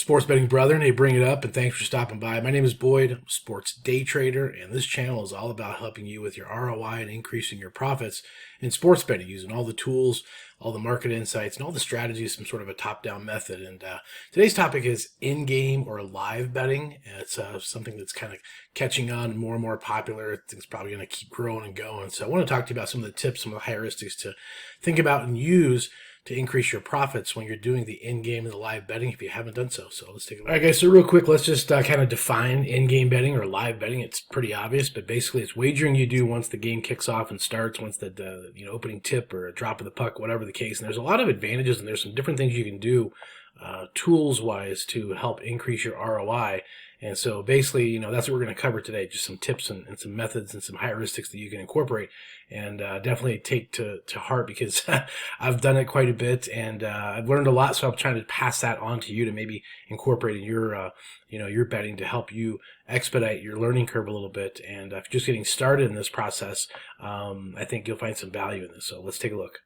Sports betting brethren, hey, bring it up, and thanks for stopping by. My name is Boyd. I'm a sports day trader, and this channel is all about helping you with your ROI and increasing your profits in sports betting using all the tools, all the market insights, and all the strategies, some sort of a top-down method. And today's topic is in-game or live betting. And it's something that's kind of catching on, more and more popular. I think it's probably going to keep growing and going. So I want to talk to you about some of the tips, some of the heuristics to think about and use to increase your profits when you're doing the in-game and the live betting if you haven't done so. So let's take a look. All right, guys, so real quick, let's just kind of define in-game betting or live betting. It's pretty obvious, but basically it's wagering you do once the game kicks off and starts, once the opening tip or a drop of the puck, whatever the case. And there's a lot of advantages, and there's some different things you can do tools-wise to help increase your ROI. And so basically, that's what we're going to cover today, just some tips and some methods and some heuristics that you can incorporate and definitely take to heart, because I've done it quite a bit and I've learned a lot. So I'm trying to pass that on to you to maybe incorporate in your betting to help you expedite your learning curve a little bit. And if you're just getting started in this process, I think you'll find some value in this. So let's take a look.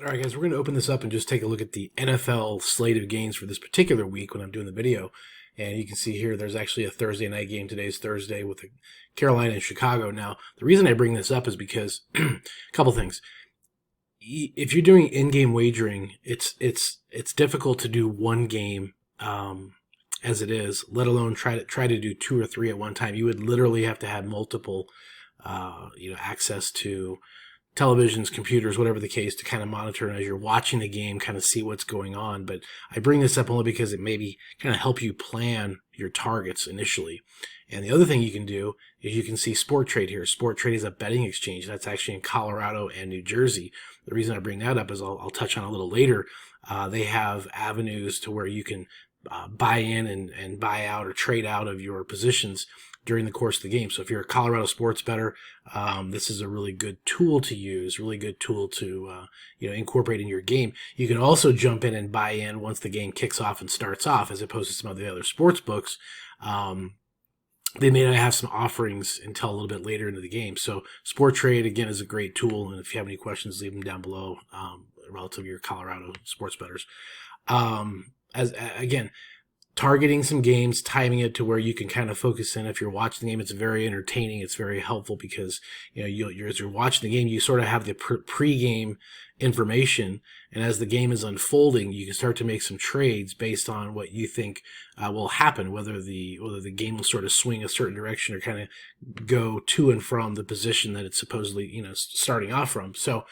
All right, guys, we're going to open this up and just take a look at the NFL slate of games for this particular week when I'm doing the video. And you can see here there's actually a Thursday night game. Today's Thursday with the Carolina and Chicago. Now, the reason I bring this up is because a couple things. If you're doing in-game wagering, it's difficult to do one game as it is, let alone try to do two or three at one time. You would literally have to have multiple access to televisions, computers, whatever the case, to kind of monitor as you're watching the game, kind of see what's going on. But I bring this up only because it maybe kind of help you plan your targets initially. And the other thing you can do is you can see Sport Trade here. Sport Trade is a betting exchange. That's actually in Colorado and New Jersey. The reason I bring that up is I'll touch on a little later. They have avenues to where you can buy in and buy out or trade out of your positions during the course of the game. So if you're a Colorado sports bettor, this is a really good tool to use, really good tool to incorporate in your game. You can also jump in and buy in once the game kicks off and starts off, as opposed to some of the other sports books. They may not have some offerings until a little bit later into the game. So Sport Trade, again, is a great tool. And if you have any questions, leave them down below relative to your Colorado sports bettors. Again, targeting some games, timing it to where you can kind of focus in. If you're watching the game, it's very entertaining. It's very helpful because as you're watching the game, you sort of have the pre-game information, and as the game is unfolding, you can start to make some trades based on what you think will happen, whether the game will sort of swing a certain direction or kind of go to and from the position that it's supposedly starting off from. So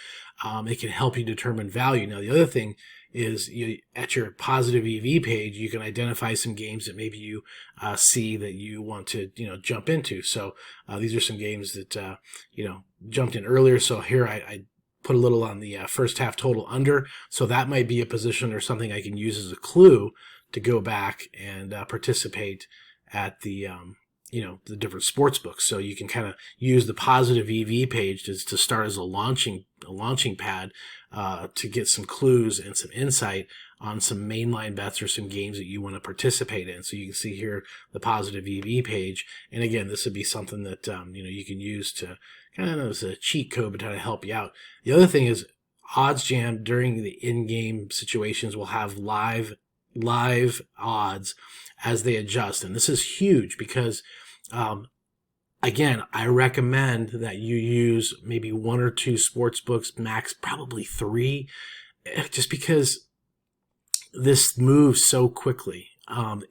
it can help you determine value. Now, the other thing is at your positive EV page, you can identify some games that maybe you see that you want to jump into. So these are some games that jumped in earlier. So here I put a little on the first half total under. So that might be a position or something I can use as a clue to go back and participate at the the different sports books. So you can kind of use the positive EV page to start as a launching pad to get some clues and some insight on some mainline bets or some games that you want to participate in. So you can see here the positive EV page. And again, this would be something that you can use to kind of as a cheat code to kind of help you out. The other thing is OddsJam during the in-game situations will have live odds as they adjust. And this is huge because again, I recommend that you use maybe one or two sports books, max probably three, just because this moves so quickly.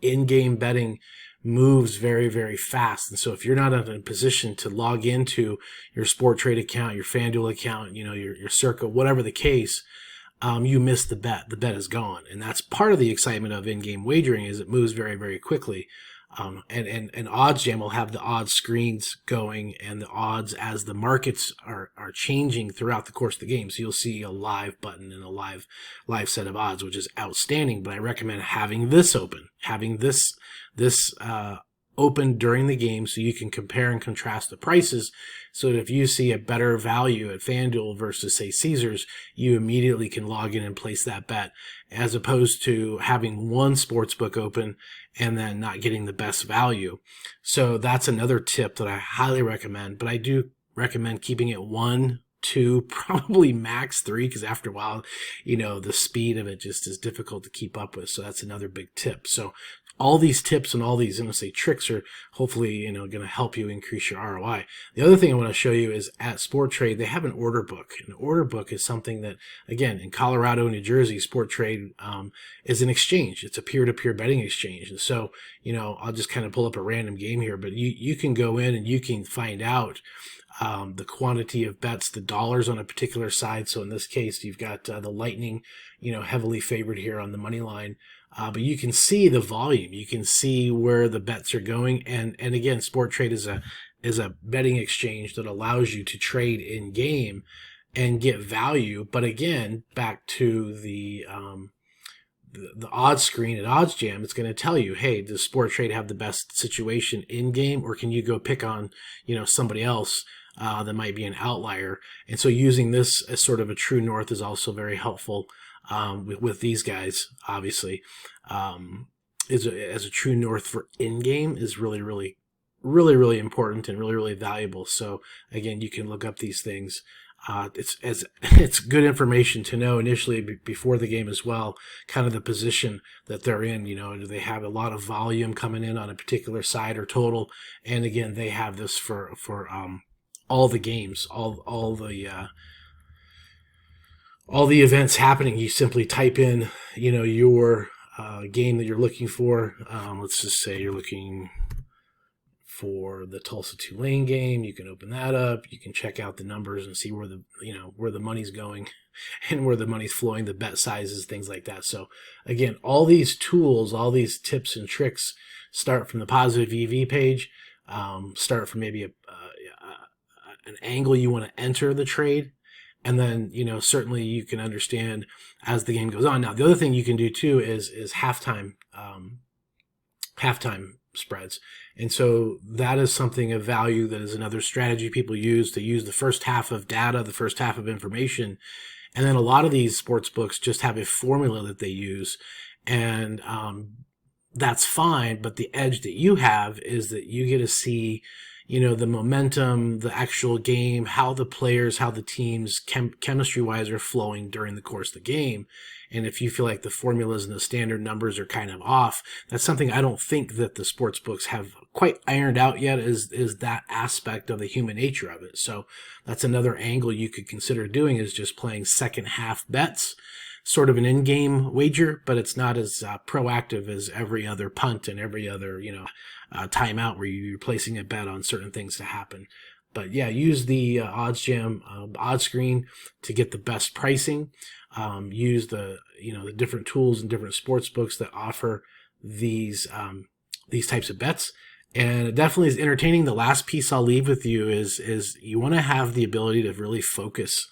In-game betting moves very, very fast. And so if you're not in a position to log into your Sport Trade account, your FanDuel account, your Circa, whatever the case, you miss the bet. The bet is gone. And that's part of the excitement of in-game wagering, is it moves very, very quickly. And OddsJam will have the odds screens going and the odds as the markets are changing throughout the course of the game. So you'll see a live button and a live set of odds, which is outstanding. But I recommend having this open, open during the game so you can compare and contrast the prices, so that if you see a better value at FanDuel versus, say, Caesars, you immediately can log in and place that bet, as opposed to having one sports book open and then not getting the best value. So that's another tip that I highly recommend, but I do recommend keeping it one 2, probably max 3, because after a while, the speed of it just is difficult to keep up with. So that's another big tip. So all these tips and all these, I'm going to say, tricks are hopefully, going to help you increase your ROI. The other thing I want to show you is at Sport Trade, they have an order book. An order book is something that, again, in Colorado, New Jersey, Sport Trade is an exchange. It's a peer-to-peer betting exchange. And so, I'll just kind of pull up a random game here, but you can go in and you can find out the quantity of bets, the dollars on a particular side. So in this case, you've got the Lightning, heavily favored here on the money line. But you can see the volume. You can see where the bets are going. And again, Sport Trade is a betting exchange that allows you to trade in game and get value. But again, back to the odds screen at OddsJam, it's going to tell you, hey, does Sport Trade have the best situation in game, or can you go pick on, somebody else that might be an outlier? And so using this as sort of a true north is also very helpful with these guys, obviously. As a true north for in-game is really, really, really, really important and really, really valuable. So again, you can look up these things. It's good information to know initially before the game as well, kind of the position that they're in. Do they have a lot of volume coming in on a particular side or total? And again, they have this for all the games, all the events happening. You simply type in, your game that you're looking for. Let's just say you're looking for the Tulsa Tulane game. You can open that up. You can check out the numbers and see where the money's going and where the money's flowing, the bet sizes, things like that. So again, all these tools, all these tips and tricks start from the positive EV page, start from maybe an angle you want to enter the trade. And then, certainly you can understand as the game goes on. Now, the other thing you can do too is halftime spreads. And so that is something of value. That is another strategy people use, to use the first half of data, the first half of information. And then a lot of these sports books just have a formula that they use. And that's fine. But the edge that you have is that you get to see, the momentum, the actual game, how the players, how the teams chemistry-wise are flowing during the course of the game. And if you feel like the formulas and the standard numbers are kind of off, that's something I don't think that the sports books have quite ironed out yet, is that aspect of the human nature of it. So that's another angle you could consider doing, is just playing second half bets, sort of an in-game wager, but it's not as proactive as every other punt and every other, timeout where you're placing a bet on certain things to happen. But yeah, use the OddsJam odds screen to get the best pricing. Use the different tools and different sports books that offer these types of bets. And it definitely is entertaining. The last piece I'll leave with you is you want to have the ability to really focus.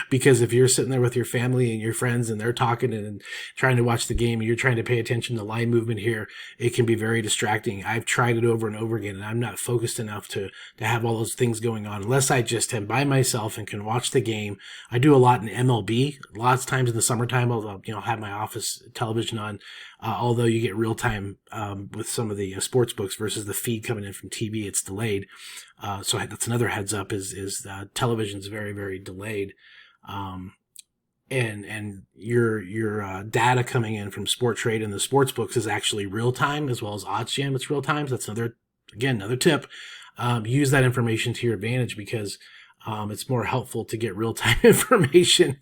Because if you're sitting there with your family and your friends and they're talking and trying to watch the game and you're trying to pay attention to line movement here, it can be very distracting. I've tried it over and over again, and I'm not focused enough to have all those things going on unless I just am by myself and can watch the game. I do a lot in MLB. Lots of times in the summertime, I'll have my office television on. Although you get real time with some of the sports books versus the feed coming in from TV, it's delayed. So that's another heads up, is television's very, very delayed. And your data coming in from Sport Trade and the sports books is actually real time, as well as OddsJam. It's real time. So that's another tip. Use that information to your advantage, because it's more helpful to get real-time information,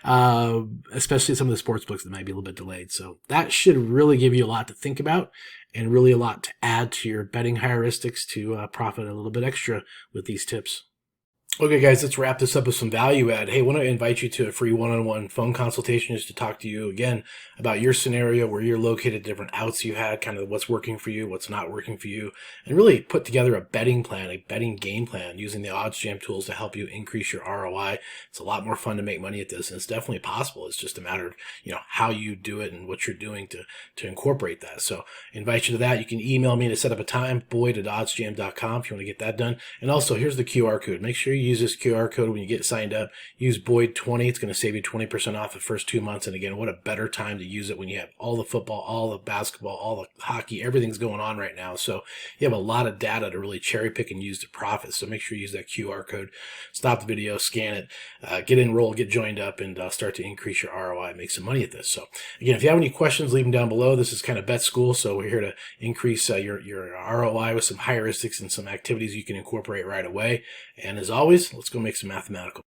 especially some of the sports books that might be a little bit delayed. So that should really give you a lot to think about, and really a lot to add to your betting heuristics to profit a little bit extra with these tips. Okay, guys, let's wrap this up with some value add. Hey, I want to invite you to a free one-on-one phone consultation just to talk to you again about your scenario, where you're located, different outs you had, kind of what's working for you, what's not working for you, and really put together a betting plan, a betting game plan using the OddsJam tools to help you increase your ROI. It's a lot more fun to make money at this, and it's definitely possible. It's just a matter of, how you do it and what you're doing to incorporate that. So I invite you to that. You can email me to set up a time, boyd@oddsjam.com, if you want to get that done. And also, here's the QR code. Make sure you use this QR code when you get signed up. Use Boyd20. It's going to save you 20% off the first 2 months. And again, what a better time to use it when you have all the football, all the basketball, all the hockey, everything's going on right now. So you have a lot of data to really cherry pick and use to profit. So make sure you use that QR code. Stop the video, scan it, get enrolled, get joined up, and start to increase your ROI and make some money at this. So again, if you have any questions, leave them down below. This is kind of bet school, so we're here to increase your ROI with some heuristics and some activities you can incorporate right away. And as always, let's go make some mathematical